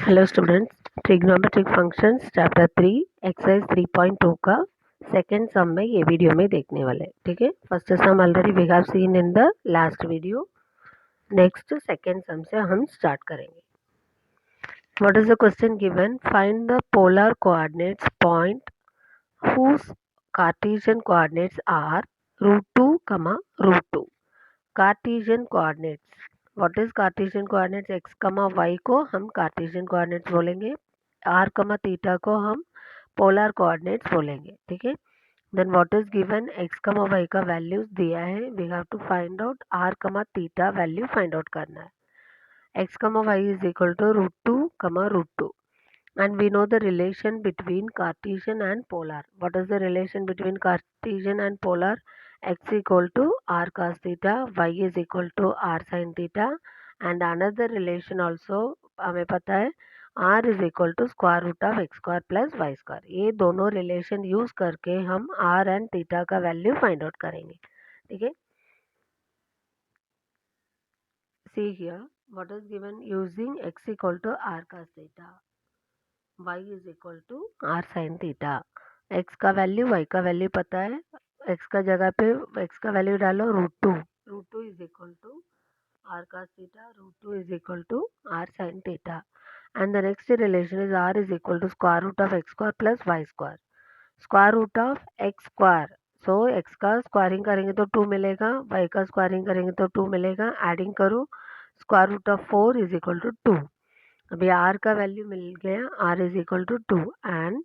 Hello students, trigonometric functions chapter 3 exercise 3.2 का second sum में ये वीडियो में देखने वाले। ठीक है, first sum already we have seen in the last video. Next second sum से हम स्टार्ट करेंगे। What is the question given? Find the polar coordinates point whose Cartesian coordinates are √2, √2. Cartesian coordinates, what is Cartesian coordinates? X comma Y को हम Cartesian coordinates बोलेंगे, R comma theta को हम polar coordinates बोलेंगे। ठीक है, then what is given? X comma Y का values दिया है, we have to find out r comma theta value find out करना है। X comma y is equal to √2, √2, and we know the relation between Cartesian and polar. What is the relation between Cartesian and polar? X equal to r cos theta, y is equal to r sin theta, and another relation also हमें पता है r is equal to square root of x square plus y square. ये दोनों relation use करके हम r and theta का value find out करेंगे। ठीक है, see here what is given using x equal to r cos theta, y is equal to r sine theta. X का value y का वैल्यू पता है, एक्स का जगह पे एक्स का वैल्यू डालो √2, √2 is equal to r cos theta, √2 is equal to r sine theta, and the next relation is r is equal to square root of x square plus y square. Square root of x square, so x का squaring करेंगे तो 2 मिलेगा, Y का squaring करेंगे तो 2 मिलेगा, adding करो, square root of 4 is equal to 2। अभी आर का वैल्यू मिल गया, r is equal to 2, and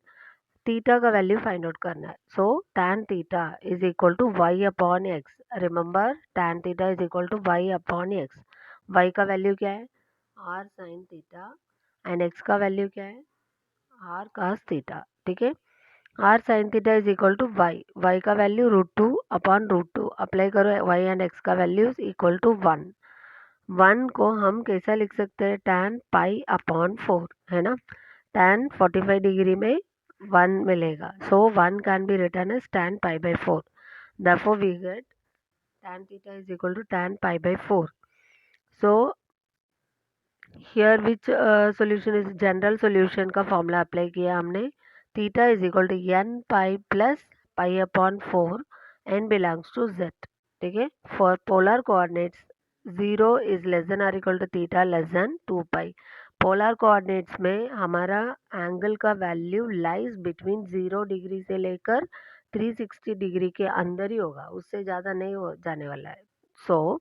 theta का वैल्यू फाइंड आउट करना है। So tan theta is equal to y upon x. Remember, tan theta is equal to y upon x. Y का value क्या है? R sine theta, and x का value क्या है? R cos theta. ठीक है, r sine theta is equal to y, y का value √2 upon √2, apply करो, वाई एंड एक्स का वैल्यू इक्वल टू 1। 1 को हम कैसा लिख सकते हैं? tan पाई अपॉन 4, है ना। tan 45 डिग्री में 1 मिलेगा, so 1 can be written as tan pi by 4, therefore we get tan theta is equal to tan pi by 4. So here which solution is general solution का फॉर्मूला अप्लाई किया हमने, theta is equal to n pi plus pi upon 4, n belongs to z। ठीक है, for polar coordinates 0 is less than r equal to theta less than 2 pi. Polar coordinates में हमारा angle का value lies between 0 degree से लेकर 360 degree के अंदर ही होगा, उससे ज़्यादा नहीं हो जाने वाला है। So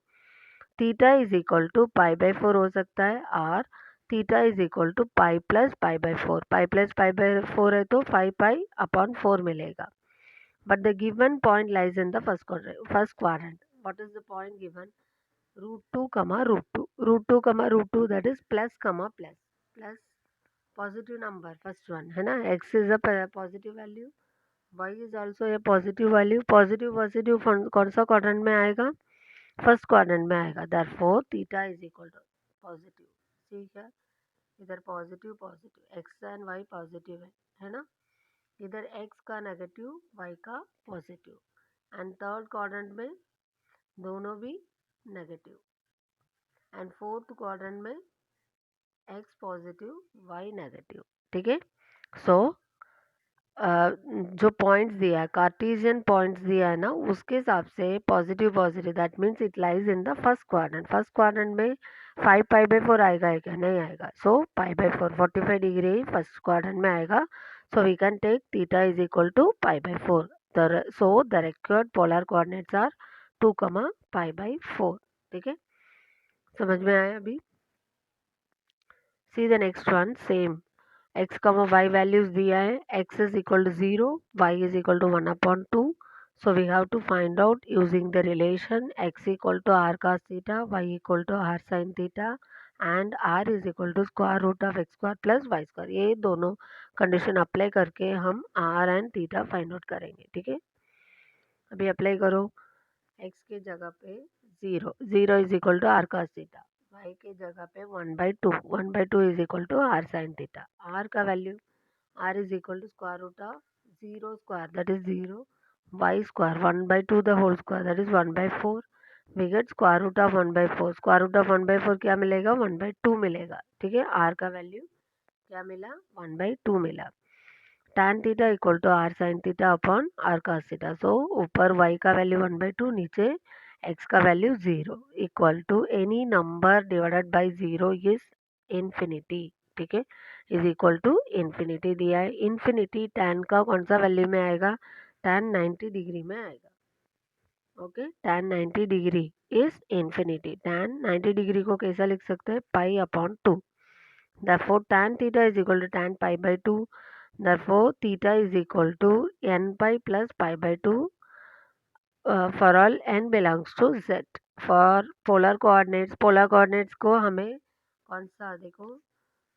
theta is equal to pi by 4 हो सकता है, और theta is equal to pi plus pi by 4। Pi plus pi by 4 है तो 5 पाई अपॉन 4 मिलेगा। But the given point lies in the first quadrant. What is the point given? √2, √2, √2, √2, that is plus, plus, plus positive number, first one है ना, x is a positive value, y is also a positive value, positive positive कौन सा quadrant में आएगा? First quadrant में आएगा, therefore theta is equal to positive. ठीक है, इधर positive positive, x and y positive है ना, इधर x का नेगेटिव, y का पॉजिटिव, एंड थर्ड क्वाड्रेंट में दोनों भी नेगेटिव, एंड फोर्थ क्वाड्रेंट में x पॉजिटिव, y नेगेटिव। ठीक है, सो जो पॉइंट्स दिया है, कार्टेशियन पॉइंट्स दिया है ना, उसके हिसाब से positive positive, that means it lies in the first quadrant. First quadrant में 5 पाई बाई 4 आएगा क्या? नहीं आएगा, so pi by 4, 45 degree first quadrant में आएगा, so we can take theta is equal to pi by 4। So the required polar coordinates are 2, pi by 4। ठीक है, समझ में आया अभी? See the next one, same X comma Y values दिया है, x is equal to 0, y is equal to 1/2, so we have to find out using the relation x equal to r cos theta, y equal to r sin theta, and r is equal to square root of x square plus y square। ये दोनों condition apply करके हम r and theta find out करेंगे। ठीक है, अभी apply करो, x के जगह पे 0, 0 is equal to r cos theta, y के जगह पे 1/2, 1/2 is equal to r sine theta, r का value r is equal to square root of 0 square, that is 0, y square 1/2 the whole square, that is 1/4, we get square root of 1/4। square root of 1/4 क्या मिलेगा? 1/2 मिलेगा। ठीक है, r का value क्या मिला 1/2 मिला। tan theta equal to r sin theta upon r cos theta. So ऊपर y का वैल्यू 1/2, नीचे x का value 0 equal to any number divided by 0 is infinity. ठीक है, इज इक्वल टू इन्फिनिटी दिया है। इन्फिनिटी tan का कौन सा वैल्यू में आएगा, tan 90 डिग्री में आएगा। Okay, tan 90 degree is infinity. tan 90 degree को कैसा लिख सकते हैं, pi upon 2। therefore tan theta is equal to tan pi by 2. therefore theta is equal to n pi plus pi by 2 for all n belongs to z. for polar coordinates को हमें कौन सा देखो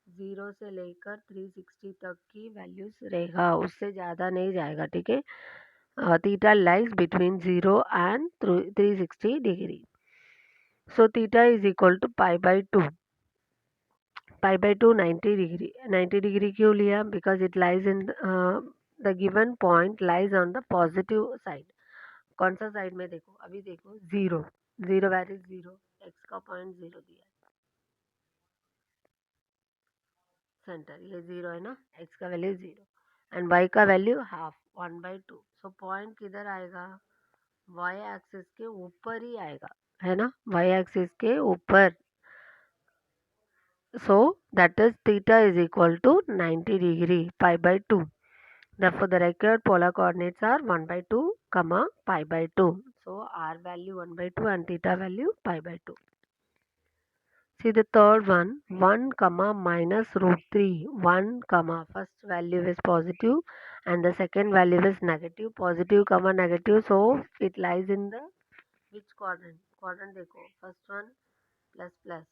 0 से लेकर 360 तक की वैल्यूज रहेगा, उससे ज़्यादा नहीं जाएगा। ठीक है, theta lies between 0 and 360 degree. so theta is equal to pi by 2. pi by 2 90 degree. 90 degree क्यों लिया, because it lies in the given point lies on the positive side. कौन सा साइड में देखो, अभी देखो 0 0 वेर इज 0, एक्स का point 0 दिया है, सेंटर ये 0 है ना, एक्स का वैल्यू 0 एंड वाई का वैल्यू हाफ 1/2। सो पॉइंट किधर आएगा, वाई एक्सिस के ऊपर ही आएगा, है ना, वाई एक्सिस के ऊपर। so that is theta is equal to 90 degree pi by 2. therefore the required polar coordinates are 1/2 comma pi by 2. so r value 1/2 and theta value pi by 2. See the third one, 1 comma minus root 3, 1 comma first value is positive and the second value is negative, positive comma negative, so it lies in the which quadrant, quadrant देखो, first one plus plus,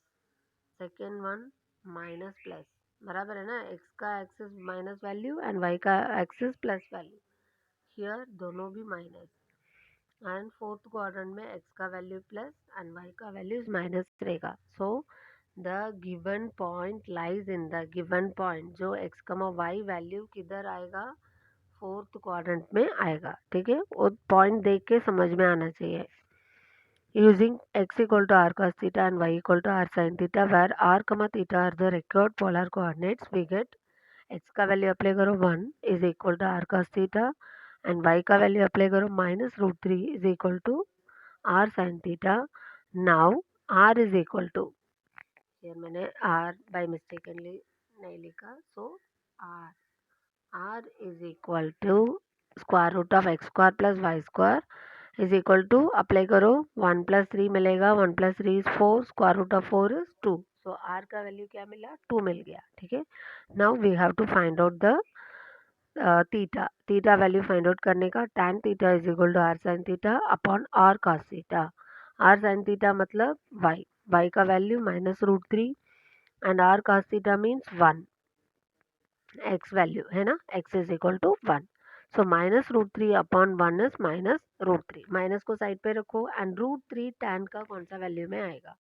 second one minus plus, बराबर है ना, x का axis minus value and y का axis plus value, here दोनों भी minus, and fourth quadrant में x का वैल्यू प्लस एंड y का वैल्यू माइनस रहेगा। So the given point lies in the given point, जो x कमा y वैल्यू किधर आएगा, फोर्थ क्वाड्रेंट में आएगा। ठीक है, वो पॉइंट देख के समझ में आना चाहिए। using x equal to r cos theta and y equal to r sin theta, where r comma theta are the required polar coordinates, we get x का वैल्यू अप्लाई करो 1 is equal to r cos theta and y का value apply करो minus root 3 is equal to r sin theta. now r is equal to, here मैंने r by mistakenly नहीं लिखा, so r is equal to square root of x square plus y square is equal to, apply करो 1 plus 3 मिलेगा, 1 plus 3 is 4, square root of 4 is 2। So r का value क्या मिला, 2 मिल गया। ठीक है, now we have to find out the theta. Theta value find out करने का, tan theta is equal to r sine theta upon r cos theta. R sine theta मतलब वाई, वाई का value minus root 3 and r cos theta means 1, x value है ना, x is equal to 1। So minus root 3 upon 1 is minus root 3, minus को side पे रखो and root 3 tan का कौन सा वैल्यू में आएगा,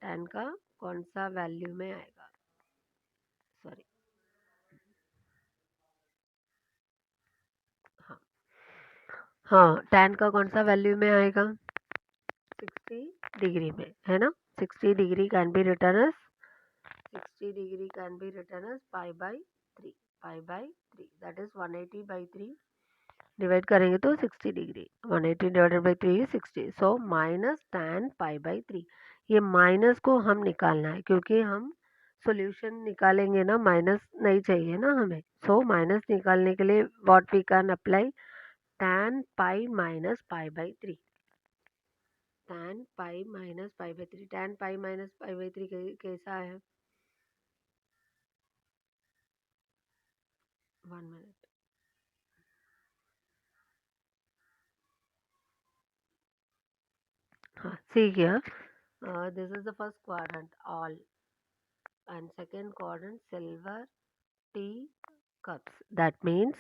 tan का कौन सा वैल्यू में आएगा, सॉरी हाँ हाँ, tan का कौन सा वैल्यू में आएगा, 60 डिग्री में, है ना। 60 degree can be written as 60 degree can be written as pi by 3, pi by 3 that is 180 by 3, divide करेंगे तो 60 degree, 180 divided by 3 is 60। So minus tan pi by 3, ये माइनस को हम निकालना है क्योंकि हम सॉल्यूशन निकालेंगे ना, माइनस नहीं चाहिए ना हमें। सो माइनस निकालने के लिए what we can apply, tan pi minus pi by 3, tan pi minus pi by 3, tan pi minus pi by 3 कैसा है, 1 मिनट, हाँ see here, this is the first quadrant all and second quadrant silver tea cups. That means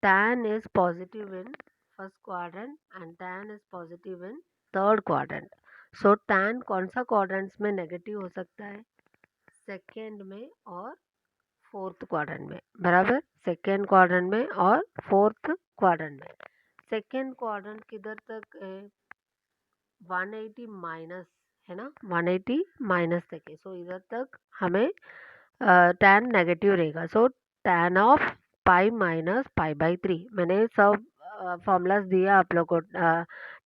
tan is positive in first quadrant and tan is positive in third quadrant. So tan कौन सा quadrants में negative हो सकता है, second में और fourth quadrant में, बराबर, सेकेंड क्वाड्रेंट में और फोर्थ क्वाड्रेंट में। सेकेंड क्वाड्रेंट किधर तक है, 180 माइनस है ना, 180 माइनस तक है। सो इधर तक हमें tan नेगेटिव रहेगा, सो tan of pi minus pi by 3। मैंने सब फॉर्मूलाज दिया आप लोग को,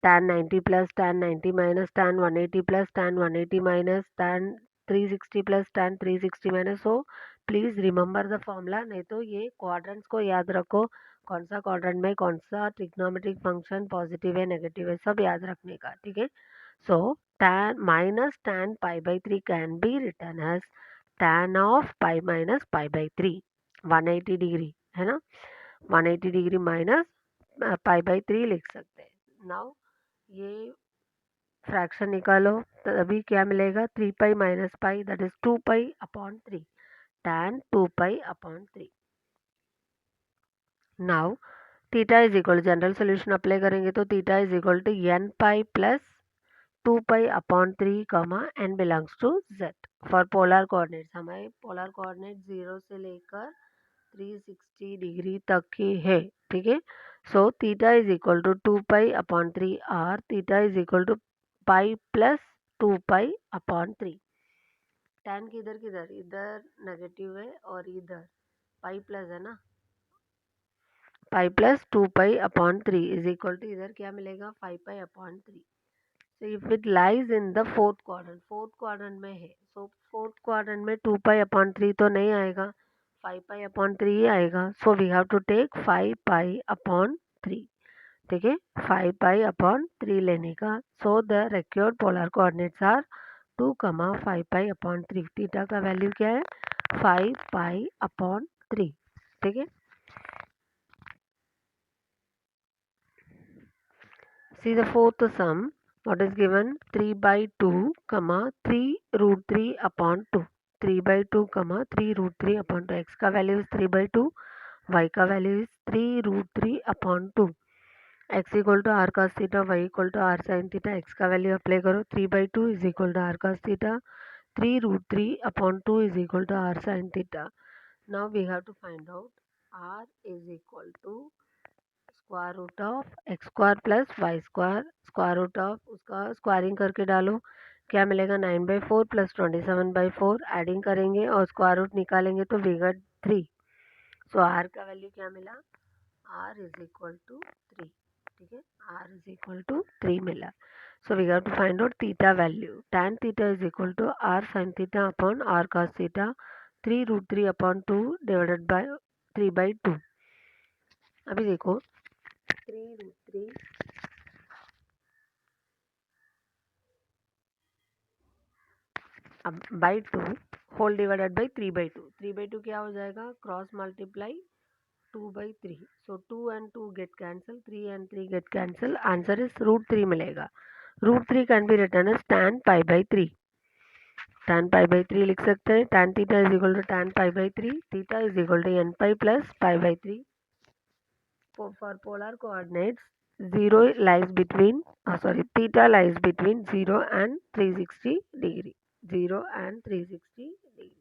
tan 90 plus tan 90 minus tan 180 plus tan 180 minus tan 360 plus tan 360 minus. So please remember the formula, नहीं तो ये क्वाड्रेंट्स को याद रखो, कौन सा क्वाड्रेंट में कौन सा ट्रिग्नोमेट्रिक फंक्शन पॉजिटिव है नेगेटिव है सब याद रखने का, ठीक है। So tan minus tan pi by 3 can be written as tan of pi minus pi by 3, 180 degree है ना, 180 डिग्री माइनस पाई बाई 3 लिख सकते हैं। नाउ ये फ्रैक्शन निकालो, तभी क्या मिलेगा, 3 pi minus pi that is 2 pi upon 3, tan 2 pi upon 3। Now theta is equal, general solution apply करेंगे तो theta is equal to n pi plus 2 pi upon 3 comma n belongs to z। For polar coordinates, हमारे polar coordinate 0 से लेकर 360 degree तक की है, ठीक है। So theta is equal to 2 pi upon 3 r, theta is equal to pi plus 2 pi upon 3। tan किधर किधर, इधर नेगेटिव है और इधर पाई प्लस है ना, pi plus 2 pi upon 3 is equal to इधर क्या मिलेगा 5 pi upon 3। So if it lies in the fourth quadrant में है, सो फोर्थ क्वाड्रेंट में 2 पाई अपॉन 3 तो नहीं आएगा, 5 पाई अपॉन 3 ही आएगा। So we have to take 5 pi upon 3, ठीक है, 5 पाई अपॉन 3 लेने का। So the required polar coordinates are 2 comma 5 pi upon 3। Theta का वैल्यू क्या है 5 पाई अपॉन 3, ठीक है। See the fourth sum. What is given, 3 by 2 comma 3 root 3 upon 2, 3 by 2 comma 3 root 3 upon 2। x का value is 3 by 2, y का value is 3 root 3 upon 2। x equal to r cos theta, y equal to r sine theta. x का value apply करो, 3 by 2 is equal to r cos theta, 3 root 3 upon 2 is equal to r sin theta। Now we have to find out r is equal to square root of x square plus y square, square root of उसका squaring करके डालो, क्या मिलेगा 9/4 plus 27/4, adding करेंगे और square root निकालेंगे तो we get 3। So r का वैल्यू क्या मिला, आर इज इक्वल टू 3, ठीक है, आर इज इक्वल टू 3 मिला। So we have to find out theta value, tan theta is equal to r sine theta upon r cos theta, 3 root 3 upon 2 divided by 3/2। अभी देखो 3 root 3 अब by 2 whole divided by 3/2, 3/2 क्या हो जाएगा, cross multiply 2/3। So 2 and 2 get cancel, 3 and 3 get cancel, answer is root 3 मिलेगा। Root 3 can be written as tan pi by 3, tan pi by 3 लिख सकते हैं। tan theta is equal to tan pi by 3, theta is equal to n pi plus pi by 3। For polar coordinates, 0 lies between, theta lies between 0 and 360 degree, 0 and 360 degree।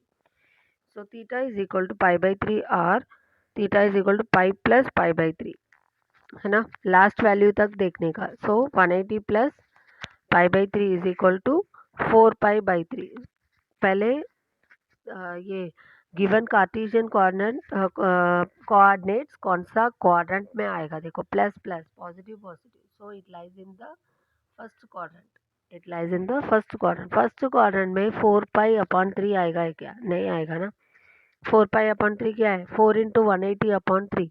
So theta is equal to pi by 3 or theta is equal to pi plus pi by 3, है ना, last value तक देखने का। So 180 plus pi by 3 is equal to 4 pi by 3। पहले ये given Cartesian coordinates कौन सा quadrant में आएगा, देखो plus plus positive positive, so it lies in the first quadrant, it lies in the first quadrant. First quadrant में 4 पाई upon 3 आएगा है क्या, नहीं आएगा ना, 4 पाई अपॉन 3 क्या है 4 इंटू 180 अपॉन 3,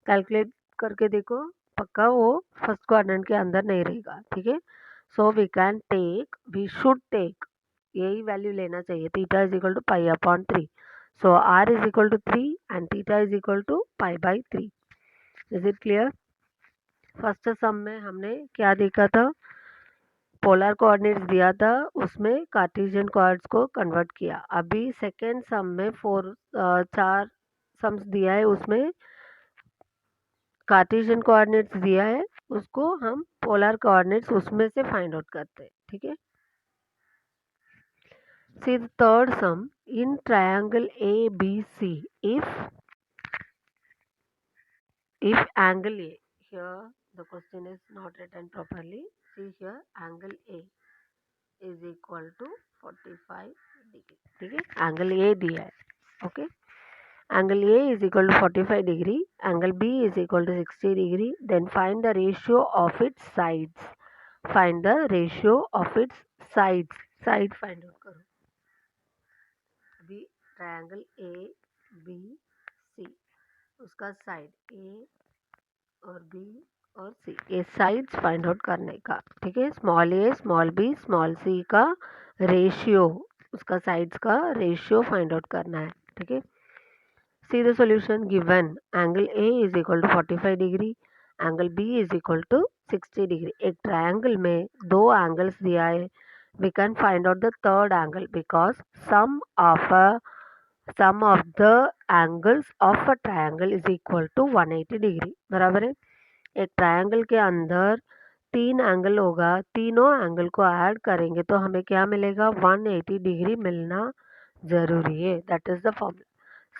कैलकुलेट करके देखो, पक्का वो फर्स्ट क्वाड्रेंट के अंदर नहीं रहेगा, ठीक है। So we can take, we should take, यही वैल्यू लेना चाहिए, theta is equal to pi upon 3। So R is equal to 3 and theta is equal to pi by 3। Is it clear. First sum में हमने क्या देखा था, polar coordinates दिया था, उसमें कार्टेशियन कोऑर्डिनेट्स को कन्वर्ट किया। अभी सेकेंड सम में 4 सम्स दिया है, उसमें कार्टेशियन कोऑर्डिनेट्स दिया है, उसको हम पोलर कोऑर्डिनेट्स उसमें से फाइंड आउट करते हैं, ठीक है। See the third sum, in triangle ABC, if angle A, here the question is not written properly, see here angle A is equal to 45 degree, ठीक है, एंगल ए दिया है, Okay. Angle A is equal to 45 degree. Angle B is equal to 60 degree. Then find the ratio of its sides. Find the ratio of its sides. Side find out करो. अभी triangle A B सी, उसका side ए और B और सी, ये sides find out करने का. ठीक है. Small A small B small C का रेशियो, उसका साइड्स का रेशियो फाइंड आउट करना है. ठीक है. See the solution given. Angle A is equal to 45 degree. Angle B is equal to 60 degree. एक ट्रायंगल में दो एंगल्स दिया है. We can find out the third angle because sum of the angles of a triangle is equal to 180 degree. बराबर है. एक triangle के अंदर तीन एंगल होगा, तीनों एंगल को ऐड करेंगे तो हमें क्या मिलेगा? 180 डिग्री मिलना जरूरी है. That is the formula.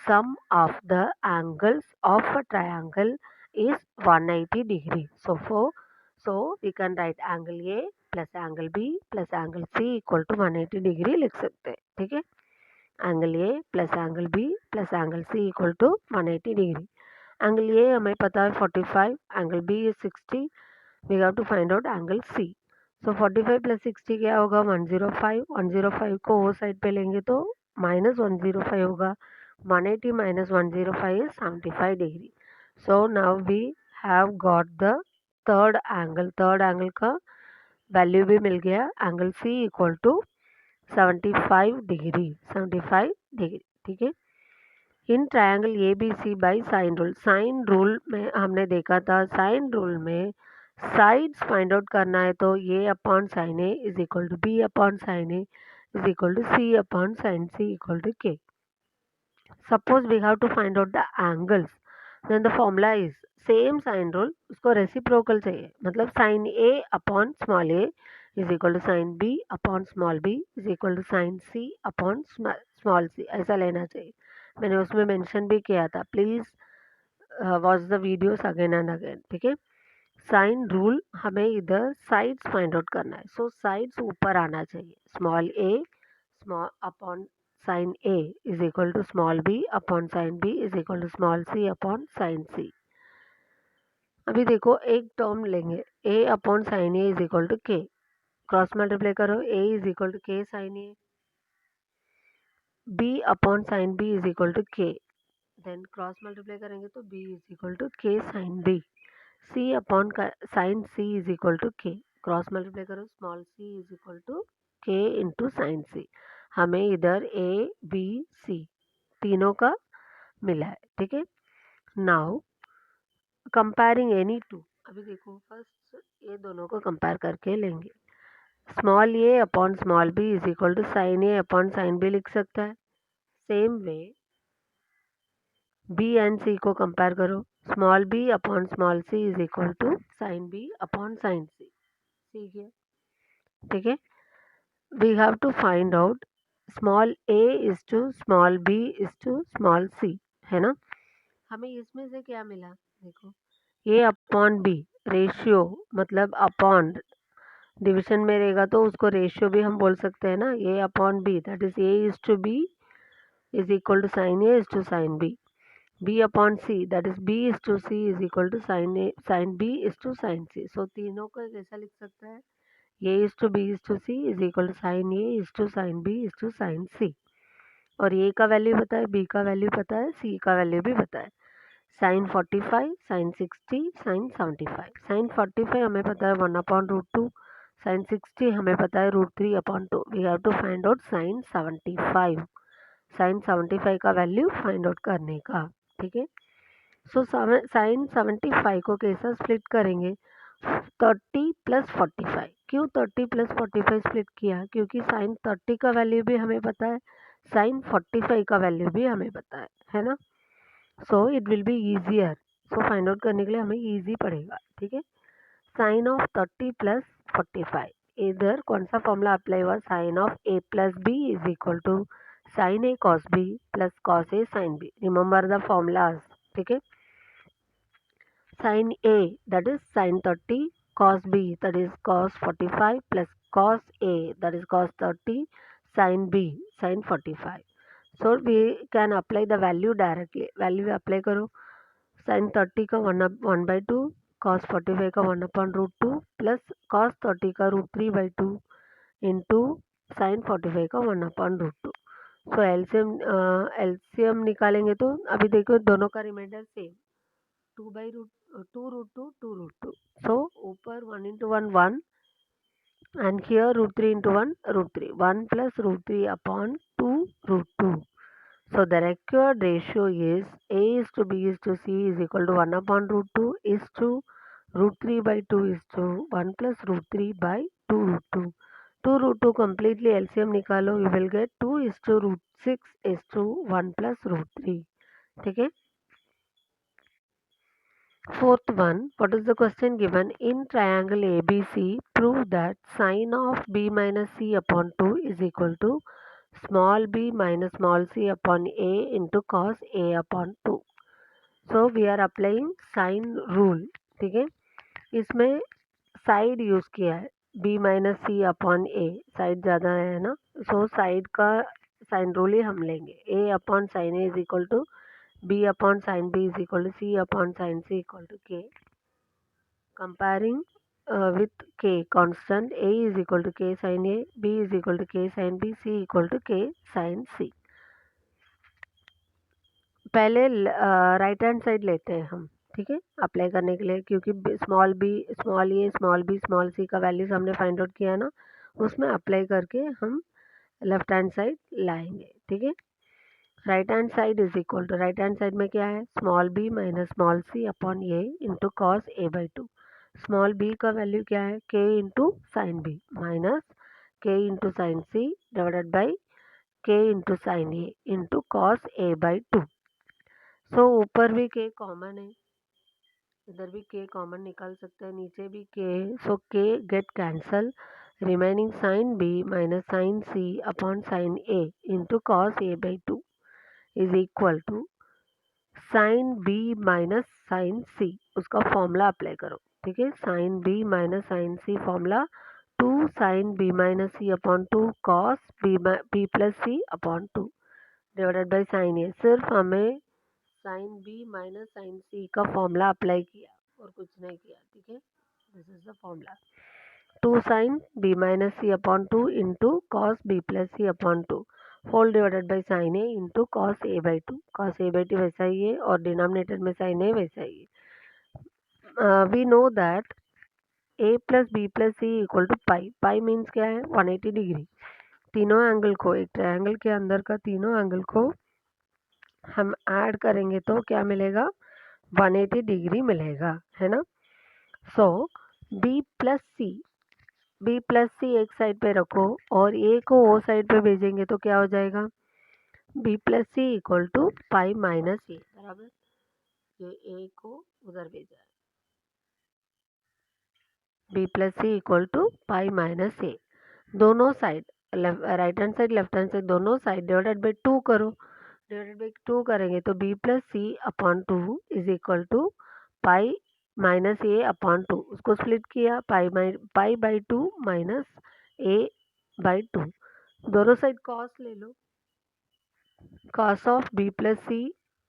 Sum of the angles of a triangle is 180 degree. So we can write angle A plus angle B plus angle C equal to 180 degree लिख सकते हैं. ठीक है. Angle A plus angle B plus angle C equal to 180 degree. Angle A हमें पता है 45, angle B is 60. We have to find out angle C. So 45 plus 60 क्या होगा? 105. 105 को वो साइड पे लेंगे तो minus 105 होगा. 180 minus 105 is 75 degree. So now we have got the third angle. Third angle का वैल्यू भी मिल गया. Angle C equal to 75 degree. 75 degree. ठीक है. In triangle A B C by sine rule. Sine rule में हमने देखा था, साइन रूल में साइड्स फाइंड आउट करना है तो A upon sine A is equal to B upon sine A is equal to C upon sine C equal to K. Suppose we have to find out the angles, then the formula is same sine rule, उसको reciprocal चाहिए. मतलब sine A upon small A is equal to sine B upon small B is equal to sine C upon small C, ऐसा लेना चाहिए. मैंने उसमें mention भी किया था. Please watch the videos again and again. ठीक है. साइन रूल हमें इधर साइड्स फाइंड आउट करना है. सो साइड्स ऊपर आना चाहिए. Small A small upon sine A is equal to small B upon sine B is equal to small C upon sine C. अभी देखो एक टर्म लेंगे, A upon sine A is equal to के. Cross multiply करो. A is equal to K sine A. B upon sine B is equal to K. Then cross multiply करेंगे तो b is equal to K sine B. c upon sine c is equal to के. Cross multiply करो. Small c is equal to k into sine c. हमें इधर a b c तीनों का मिला है. ठीक है. Now comparing any two. अभी देखो फर्स्ट ये दोनों को कंपेयर करके लेंगे. Small A upon small B is equal to sine A upon sine B लिख सकता है. Same way B and C को कंपेयर करो. Small B upon small C is equal to sine B upon sine C. ठीक है. ठीक है. We have to find out small A is to small B is to small सी, है ना. हमें इसमें से क्या मिला? देखो ए अपॉन बी रेशियो, मतलब अपॉन डिविजन में रहेगा तो उसको रेशियो भी हम बोल सकते हैं ना. A upon B that is A is to B is equal to sine A is to sine B. b upon c that is b is to c is equal to sin b is to sin c. so तीनों को कैसा लिख सकता है? a is to b is to c is equal to sin a is to sin b is to sin c. और a का value पता है, b का वैल्यू पता है, c का वैल्यू भी पता है. sin 45, sin 60, sin 75. sin 45 हमें पता है 1 अपॉन रूट टू. sin 60 हमें पता है root 3 upon 2. We have to find out sin 75. sin 75 का वैल्यू फाइंड आउट करने का. ठीक है. सो साइन 75 को कैसा स्प्लिट करेंगे? 30 प्लस 45. क्यों 30 प्लस 45 स्प्लिट किया? क्योंकि साइन 30 का वैल्यू भी हमें पता है, साइन 45 का वैल्यू भी हमें पता है ना. So it will be easier. So find out करने के लिए हमें ईजी पड़ेगा. ठीक है. साइन ऑफ 30 प्लस 45, इधर कौन सा फॉर्मूला अप्लाई हुआ? Sine of A plus B is equal to sine A cos B plus cos A sine B. Remember the formulas. ठीक है. sin A that is sin 30, cos B that is cos 45 plus cos A that is cos 30, sin B sin 45. So we can apply the value directly. Value apply करो. Sine 30 का 1/2, cos 45 का 1/√2 plus cos 30 का √3/2 into sine 45 का 1/√2. सो LCM निकालेंगे तो अभी देखो दोनों का रिमाइंडर सेम, 2/2 सो ऊपर 1 into 1 1 and here √3 into 1 √3, 1 plus √3 upon 2 √2. So the required ratio is A is to B is to C is equal to 1 upon √2 is to √3/2 is to 1 plus √3 by 2 √2. 2 √2 completely LCM निकालो, you will get 2 is to √6 is to 1 plus √3. ठीक है. Fourth one, what is the question given? In triangle ABC, prove that sine of B minus C upon 2 is equal to small b minus small c upon A into cos A upon 2. So we are applying sine rule. ठीक है. इसमें side use किया है, b minus C upon A, side ज़्यादा है ना, सो side का साइन रूल ही हम लेंगे. a अपॉन sine A is equal to b upon sin b is equal to c upon sin c equal to k. Comparing with k constant, a is equal to k sin a, b is equal to k sin b, c equal to k sin c. पहले right hand side लेते हैं हम. ठीक है, apply करने के लिए, क्योंकि small B small A small B small C का वैल्यूज हमने फाइंड आउट किया है ना, उसमें अप्लाई करके हम लेफ्ट हैंड साइड लाएंगे. ठीक है. Right hand side is equal to, right hand side में क्या है, small B minus small C upon A into cos A/2. Small B का वैल्यू क्या है, K into sine B minus K into sine C divided by K into sine A into cos A/2. So ऊपर भी के common है, इधर भी के कॉमन निकाल सकते हैं, नीचे भी K, so K get cancel. Remaining sine B minus sine C upon sine A into cos A/2 is equal to sine B minus sine C. उसका फॉर्मूला अप्लाई करो. ठीक है, sine B minus sine C formula 2 sine B minus C upon 2 cos B plus C upon 2 divided by sine A. सिर्फ हमें sine B minus sine C का formula apply किया और कुछ नहीं किया. ठीक है, this is the formula. 2 sine B minus C upon 2 into cos B plus C upon 2 whole divided by sine A into cos A/2. Cos A/2 वैसा ही है और डिनोमिनेटर में साइन ए वैसा ही है. We know that a plus B plus C equal to pi. Pi means क्या है, 180 डिग्री. तीनों एंगल को, एक ट्रायंगल के अंदर का तीनों एंगल को हम ऐड करेंगे तो क्या मिलेगा, 180 डिग्री मिलेगा, है ना. सो बी प्लस सी एक साइड पे रखो और ए को वो साइड पे भेजेंगे तो क्या हो जाएगा, B plus C equal to pi minus A. बराबर, ये ए को उधर भेजा है, B plus C equal to pi minus A. दोनों side, right hand side left hand side दोनों साइड डिवाइडेड बाई 2 करो. डिवाइडेड बाई 2 करेंगे तो B plus C upon 2 is equal to pi minus A upon 2. उसको split किया, pi by 2 minus A by 2. दोनों side cos ले लो. cos of b plus c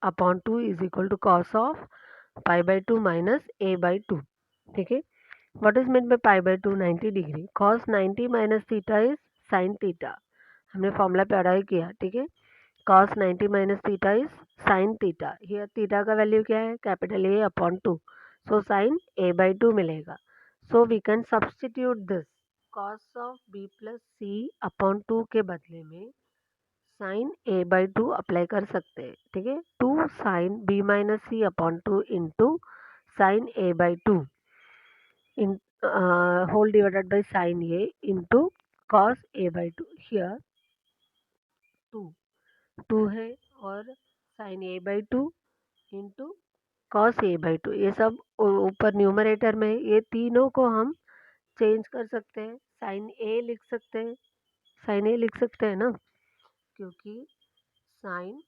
upon 2 is equal to cos of pi by 2 minus a by 2. ठीक है. What is meant by pi by 2? 90 degree. cos 90 minus theta is sin theta. हमने formula पे apply किया. ठीक है, cos 90 minus theta is sin theta. here theta का value क्या है, capital A upon 2, so sin a by 2 मिलेगा. so we can substitute this cos of b plus c upon 2 के बदले में साइन A/2 अप्लाई कर सकते हैं. ठीक है, 2 sine B minus C upon 2 into sine A/2 in whole divided by sine A into cos A/2. Here 2 है और sign A/2 into cos A/2, ये सब ऊपर न्यूमरेटर में, ये तीनों को हम चेंज कर सकते हैं. साइन ए लिख सकते हैं, साइन ए लिख सकते हैं ना, क्योंकि sign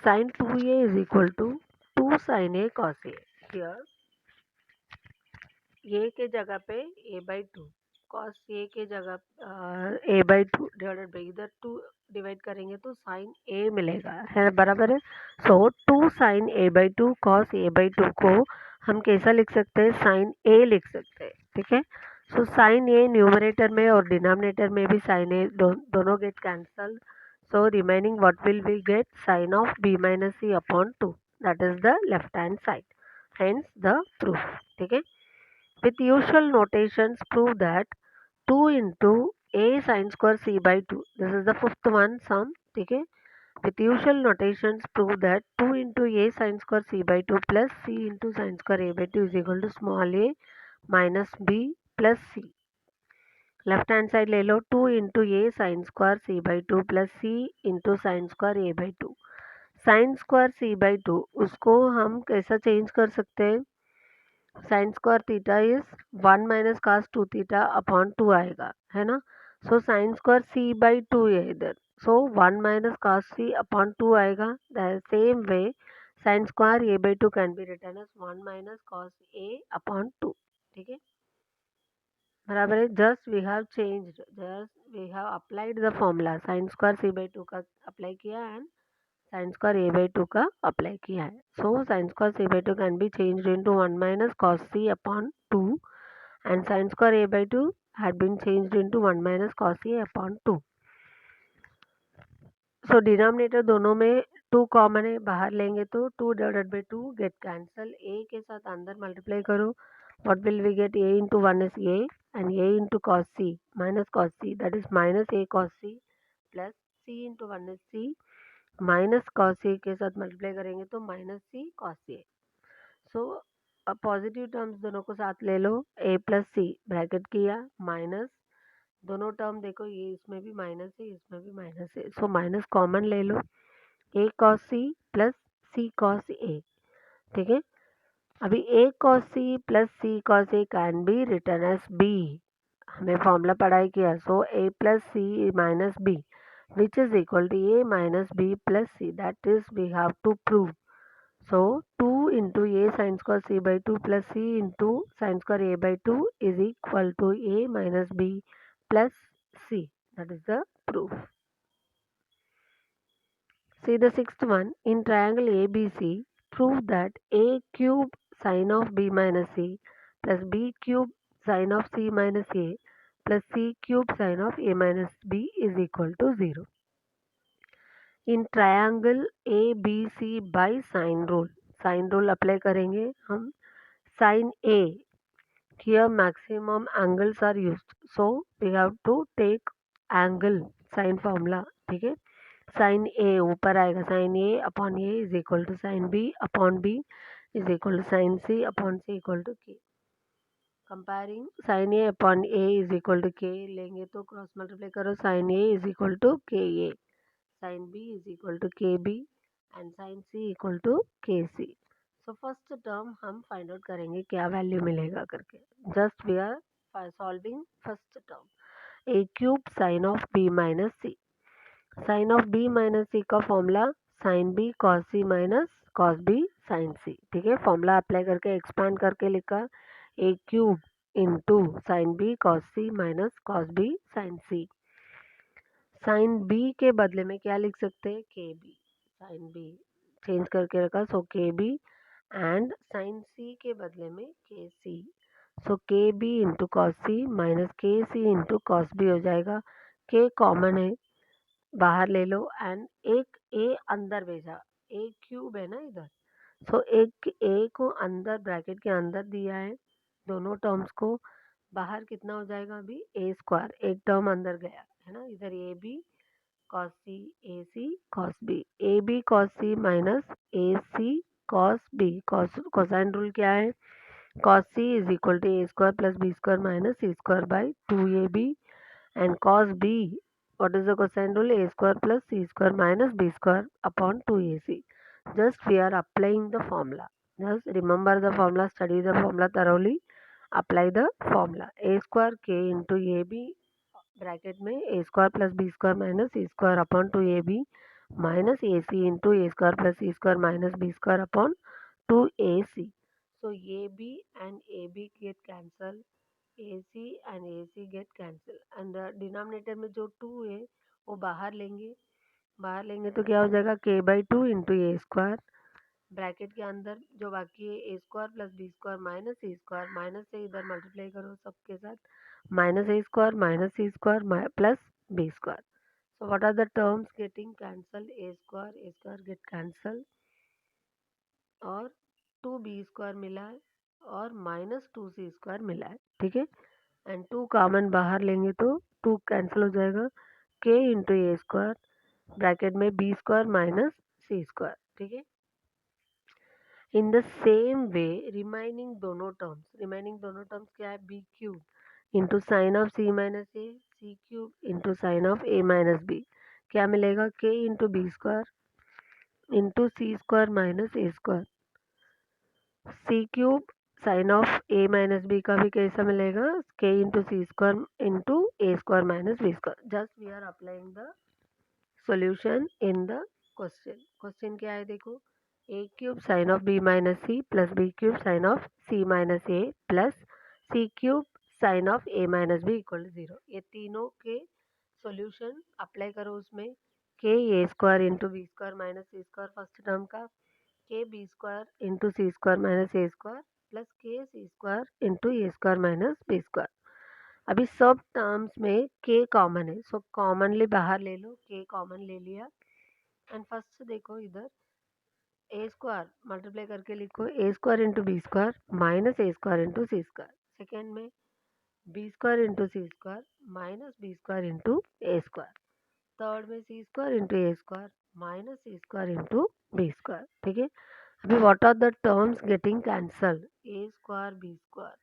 sin 2a is equal to 2 sin a cos a. Here a के जगह पे a by 2, cos a के जगह a by 2 डिवाइडेड बाई इधर 2 डिवाइड करेंगे तो sin a मिलेगा, है बराबर है. सो 2 sin a by 2 cos a by 2 को हम कैसा लिख सकते हैं, sin a लिख सकते हैं. ठीक है. सो sin a न्यूमरेटर में और डिनोमिनेटर में भी sin a दोनों get cancel. So remaining what will we get, sin of b minus c upon 2, that is the left hand side. Hence the proof. ठीक है. With usual notations, prove that 2 into a sin square c by 2. This is the fifth one sum. Okay. With usual notations, prove that 2 into a sin square c by 2 plus c into sin square a by 2 is equal to small a minus b plus c. Left hand side ले लो, 2 into a sin square c by 2 plus c into sin square a by 2. sin square c by 2 उसको हम कैसा change कर सकते हैं, sine square theta is 1 minus cos 2 theta upon 2 आएगा, है ना. So sine square C by 2 है इधर. सो 1 माइनस कास सी अपॉन 2 आएगा. The same way sine square A by 2 can be written as 1 minus cos A upon 2. ठीक है, बराबर है. Just we have changed, just we have applied the formula. Sine square C by 2 का apply किया and sine square A by 2 का apply किया है. So sine square C by 2 can be changed into 1 minus cos C upon 2 and sine square A by 2 had been changed into 1 minus cos A upon 2. So denominator दोनों में 2 common है, बाहर लेंगे तो 2 divided by 2 get cancel. A के साथ अंदर multiply करो, what will we get, a into 1 is a and a into cos c minus cos c, that is minus a cos c plus c into 1 is c minus cos A के साथ multiply करेंगे तो minus सी cos ए. सो अब positive terms दोनों को साथ ले लो, ए प्लस सी ब्रैकेट किया माइनस दोनों टर्म देखो, ये इसमें भी माइनस है इसमें भी माइनस है. सो माइनस कॉमन ले लो, A cos C plus C cos A. ठीक है. अभी A cos C plus C cos A can be written as B. हमें फॉर्मूला पढ़ाई किया. So A plus C minus B which is equal to a minus b plus c, that is we have to prove. So 2 into a sin square c by 2 plus c into sin square a by 2 is equal to a minus b plus c. That is the proof. See the sixth one. In triangle ABC, prove that a cube sin of b minus c plus b cube sin of c minus a plus c cube sin of a minus b is equal to 0. In triangle A B C by sine rule. Sine rule apply करेंगे हम. Sine A, here maximum angles are used, so we have to take angle sine formula. ठीक है. Sine A ऊपर आएगा, sine A upon A is equal to sine B upon B is equal to sine C upon C equal to K. Comparing sine A upon A is equal to K लेंगे तो cross multiply करो, sine A is equal to k A, sin b is equal to kb and sin c equal to kc. So first term हम find out करेंगे क्या value मिलेगा करके. Just we are solving first term. a cube sine of b minus C. Sine of b minus C का formula sine b cos c minus cos b sin c. ठीक है. Formula apply करके expand करके लिखा, a cube into sine b cos c minus cos b sin c. Sine B के बदले में क्या लिख सकते हैं, के बी. साइन बी चेंज करके रखा, सो के बी एंड साइन सी के बदले में के सी. सो के B into cos C minus के सी इंटू कॉस बी हो जाएगा. के कॉमन है, बाहर ले लो एंड एक ए अंदर भेजा, ए क्यूब है ना इधर. सो एक ए को अंदर ब्रैकेट के अंदर दिया है, दोनों टर्म्स को. बाहर कितना हो जाएगा, अभी ए स्क्वायर, एक टर्म अंदर गया है ना, इधर A B cos C A C cos B. A B cos C minus A C cos B. Cosine rule क्या है, cos C is equal to A square plus B square minus C square by 2ab and cos B, what is the cosine rule, a square plus c square minus b square upon 2ac. Just we are applying the formula. Just remember the formula, study the formula thoroughly, apply the formula. A square k into ab bracket में a square plus B square minus C square upon 2ab minus AC into A square plus C square minus B square upon 2AC. So AB and AB get cancelled, AC and AC get cancelled, and the denominator में जो 2 है वो बाहर लेंगे तो क्या हो जाएगा k/2 into A square, bracket के अंदर जो बाकी है A square plus B square minus C square, minus से इधर मल्टीप्लाई करो सबके साथ, minus A square minus C square plus B square. So what are the terms getting cancelled? A square get cancelled और 2b स्क्वायर मिला है और minus 2c square मिला है. ठीक है, एंड 2 कॉमन बाहर लेंगे तो 2 कैंसिल हो जाएगा, k into A square bracket में B square minus C square. ठीक है, in the same way remaining दोनों टर्म्स क्या है, B cube into sine of C minus A, C cube into sine of A minus B, क्या मिलेगा k into B square into C square minus A square, C cube sine of A minus B का भी कैसा मिलेगा, k into C square into A square minus B square. Just we are applying the solution in the question क्या है देखो, A cube sine of B minus C plus B cube sine of C minus A plus C cube sine of A minus B equal to 0. ये तीनों के solution apply करो उसमें, K A square into B square minus C square first term का, K B square into C square minus A square plus के सी square into A square minus B square. अभी सब terms में के common है, सो commonly बाहर ले लो, के कॉमन ले लिया, एंड फर्स्ट देखो इधर ए स्क्वायर मल्टीप्लाई करके लिखो, A square into B square minus A square into C square. Second में B square into C square minus B square into A square. Third में C square into A square minus C square into B square. ठीक है, अभी what are the terms getting cancelled, A square B square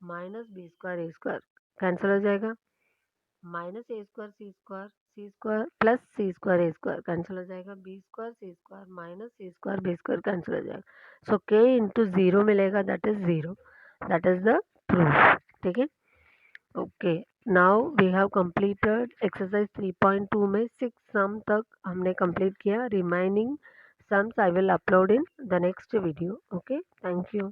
minus B square A square cancel हो जाएगा, minus A square C square plus C square A square cancel हो जाएगा, B square C square minus C square B square cancel हो जाएगा. So k into 0 मिलेगा, that is 0, that is the proof. ठीक है, okay. Now we have completed exercise 3.2 में 6 sum तक हमने कंप्लीट किया. Remaining sums I will upload in the next video. Okay, thank you.